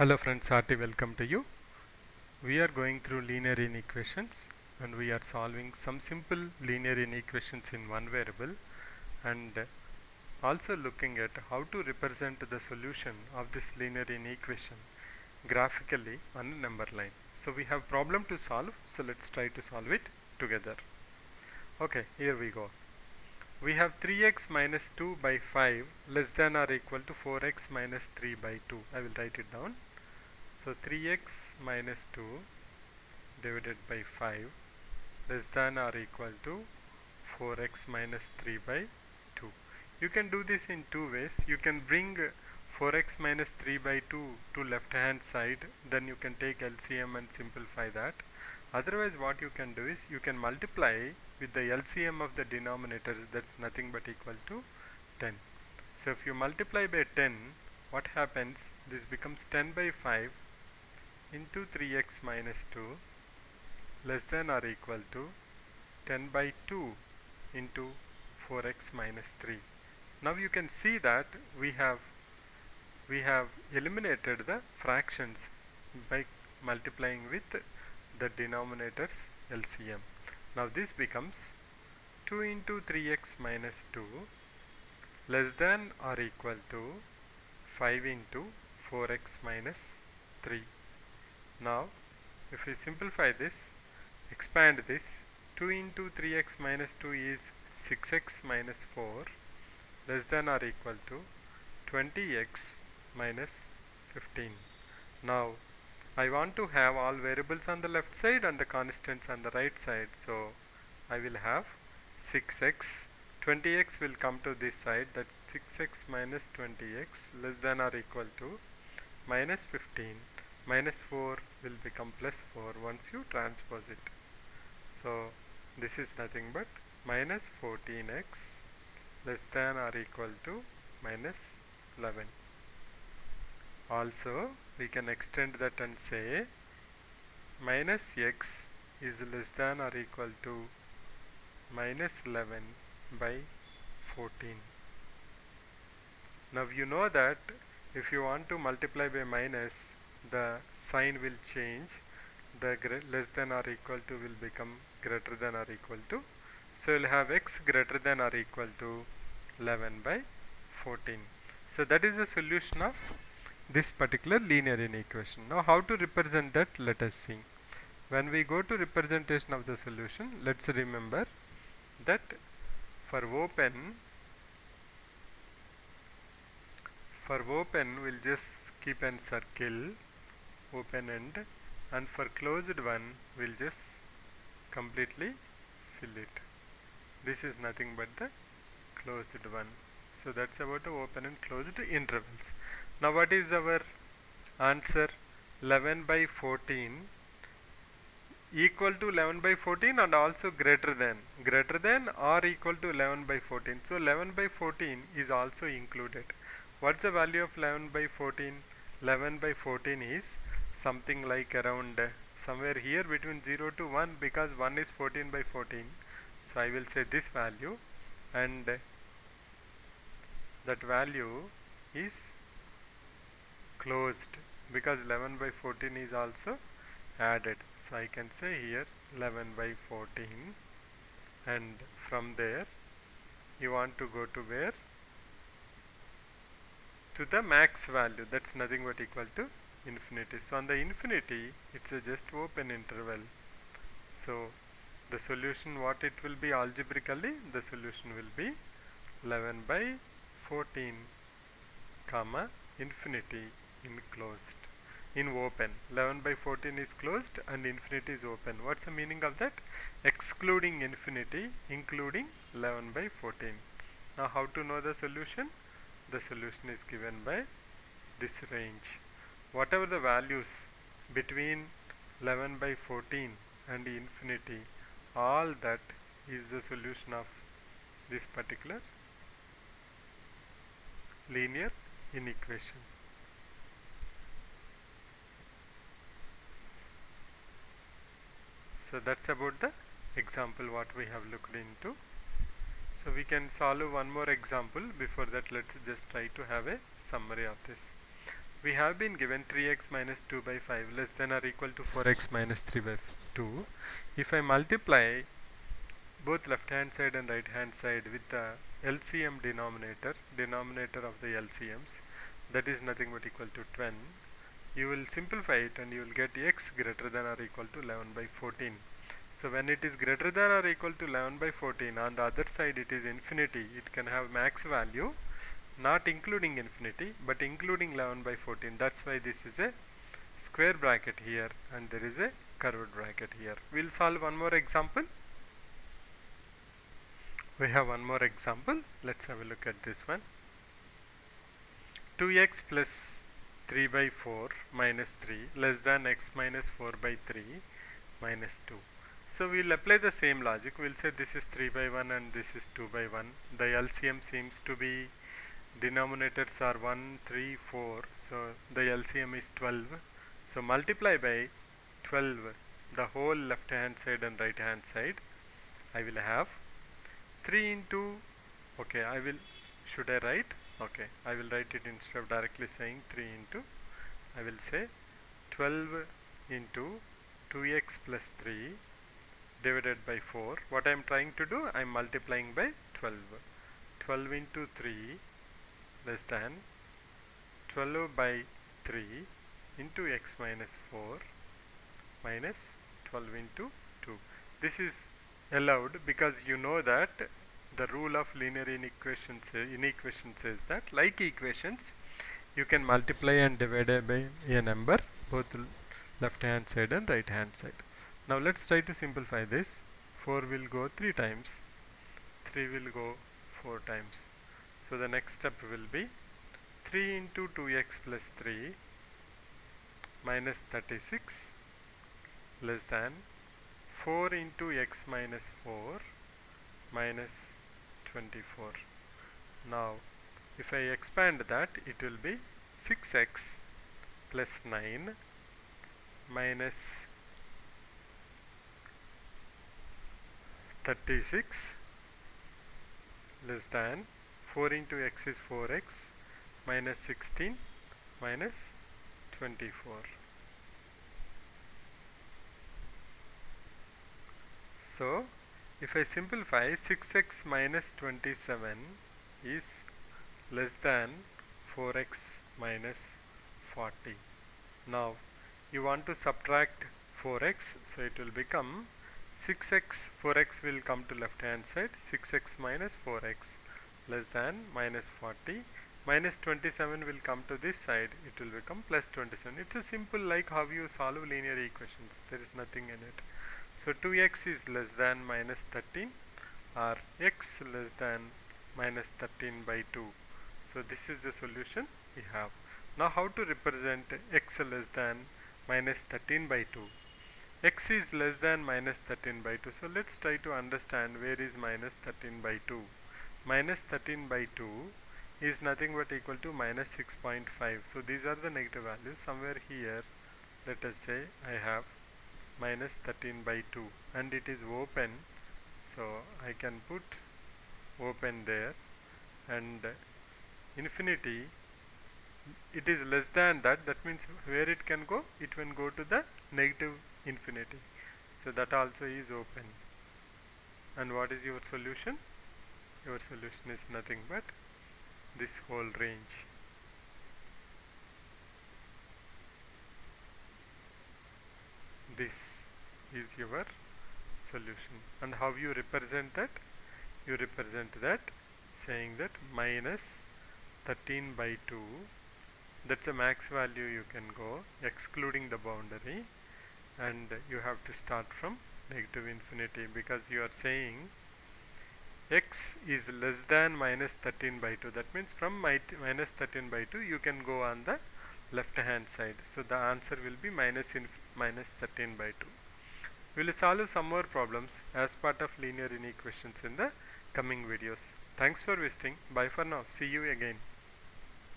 Hello friends, hearty welcome to you. We are going through linear inequations and we are solving some simple linear inequations in one variable and also looking at how to represent the solution of this linear inequation graphically on a number line. So we have problem to solve, so let's try to solve it together. Okay, here we go. We have 3x minus 2 by 5 less than or equal to 4x minus 3 by 2. I will write it down. So 3x minus 2 divided by 5 less than or equal to 4x minus 3 by 2. You can do this in two ways. You can bring 4x minus 3 by 2 to left hand side, then you can take LCM and simplify that. Otherwise what you can do is you can multiply with the LCM of the denominators, that's nothing but equal to 10. So if you multiply by 10, what happens? This becomes 10 by 5 into 3x minus 2 less than or equal to 10 by 2 into 4x minus 3. Now you can see that we have eliminated the fractions by multiplying with the denominators LCM. Now this becomes 2 into 3x minus 2 less than or equal to 5 into 4x minus 3. Now if we simplify this, expand this, 2 into 3x minus 2 is 6x minus 4 less than or equal to 20x minus 15. Now I want to have all variables on the left side and the constants on the right side, so I will have 6x, 20x will come to this side, that's 6x minus 20x less than or equal to minus 15, minus 4 will become plus 4 once you transpose it. So this is nothing but minus 14x less than or equal to minus 11. Also we can extend that and say minus x is less than or equal to minus 11 by 14. Now you know that if you want to multiply by minus, the sign will change. The less than or equal to will become greater than or equal to. So you'll have x greater than or equal to 11 by 14. So that is the solution of this particular linear inequation. Now how to represent that, let us see. When we go to representation of the solution, let's remember that for open we'll just keep an circle, open end, and for closed one we'll just completely fill it. This is nothing but the closed one. So that's about the open and closed intervals. Now what is our answer? 11 by 14 equal to 11 by 14 and also greater than or equal to 11 by 14. So 11 by 14 is also included. What's the value of 11 by 14? 11 by 14 is something like around somewhere here between 0 to 1, because 1 is 14 by 14. So I will say this value, and that value is closed because 11 by 14 is also added. So I can say here 11 by 14, and from there you want to go to where? To the max value, that's nothing but equal to infinity. So on the infinity it's a just open interval. So the solution, what it will be algebraically, the solution will be 11 by 14 comma infinity in closed. In open, 11 by 14 is closed and infinity is open. What's the meaning of that? Excluding infinity, including 11 by 14. Now how to know the solution? The solution is given by this range. Whatever the values between 11 by 14 and infinity, all that is the solution of this particular linear inequation. So that's about the example what we have looked into. So we can solve one more example. Before that, let's just try to have a summary of this. we have been given 3x minus 2 by 5 less than or equal to 4x minus 3 by 2. If I multiply both left hand side and right hand side with the LCM denominator of the LCMs, that is nothing but equal to 10, you will simplify it and you will get x greater than or equal to 11 by 14. So when it is greater than or equal to 11 by 14, on the other side it is infinity, it can have max value, not including infinity but including 11 by 14. That's why this is a square bracket here and there is a curved bracket here. We'll solve one more example. We have one more example. Let's have a look at this one. 2x plus 3 by 4 minus 3 less than x minus 4 by 3 minus 2. So we'll apply the same logic. We'll say this is 3 by 1 and this is 2 by 1. The LCM seems to be, denominators are 1, 3, 4. So the LCM is 12. So multiply by 12 the whole left hand side and right hand side. I will have 3 into, okay, should I write? Okay, I will write it instead of directly saying 3 into, I will say 12 into 2x plus 3 divided by 4. What I am trying to do, I am multiplying by 12. 12 into 3 less than 12 by 3 into x minus 4 minus 12 into 2. This is allowed because you know that the rule of linear inequation says that like equations you can multiply and divide by a number both left hand side and right hand side. Now let's try to simplify this. 4 will go 3 times, 3 will go 4 times. So the next step will be 3 into 2x plus 3 minus 36 less than 4 into x minus 4 minus 24. Now if I expand that, it will be 6x plus 9 minus 36 less than 4 into x is 4x minus 16 minus 24. So if I simplify, 6x minus 27 is less than 4x minus 40. Now you want to subtract 4x, so it will become 6x, 4x will come to left hand side, 6x minus 4x less than minus 40, minus 27 will come to this side, it will become plus 27. It's a simple like how you solve linear equations, there is nothing in it. So 2x is less than minus 13 or x less than minus 13 by 2. So this is the solution we have. Now how to represent x less than minus 13 by 2? X is less than minus 13 by 2. So let's try to understand where is minus 13 by 2. Minus 13 by 2 is nothing but equal to minus 6.5. So these are the negative values. Somewhere here, let us say I have minus 13 by 2 and it is open. So I can put open there, and infinity, it is less than that, that means where it can go, it can go to the negative infinity. So that also is open. And what is your solution? Your solution is nothing but this whole range. This is your solution. And how you represent that? You represent that saying that minus 13 by 2, that's a max value you can go excluding the boundary, and you have to start from negative infinity because you are saying x is less than minus 13 by 2. That means from minus 13 by 2 you can go on the left hand side. So the answer will be minus 13 by 2. We will solve some more problems as part of linear inequations in the coming videos. Thanks for visiting. Bye for now. See you again.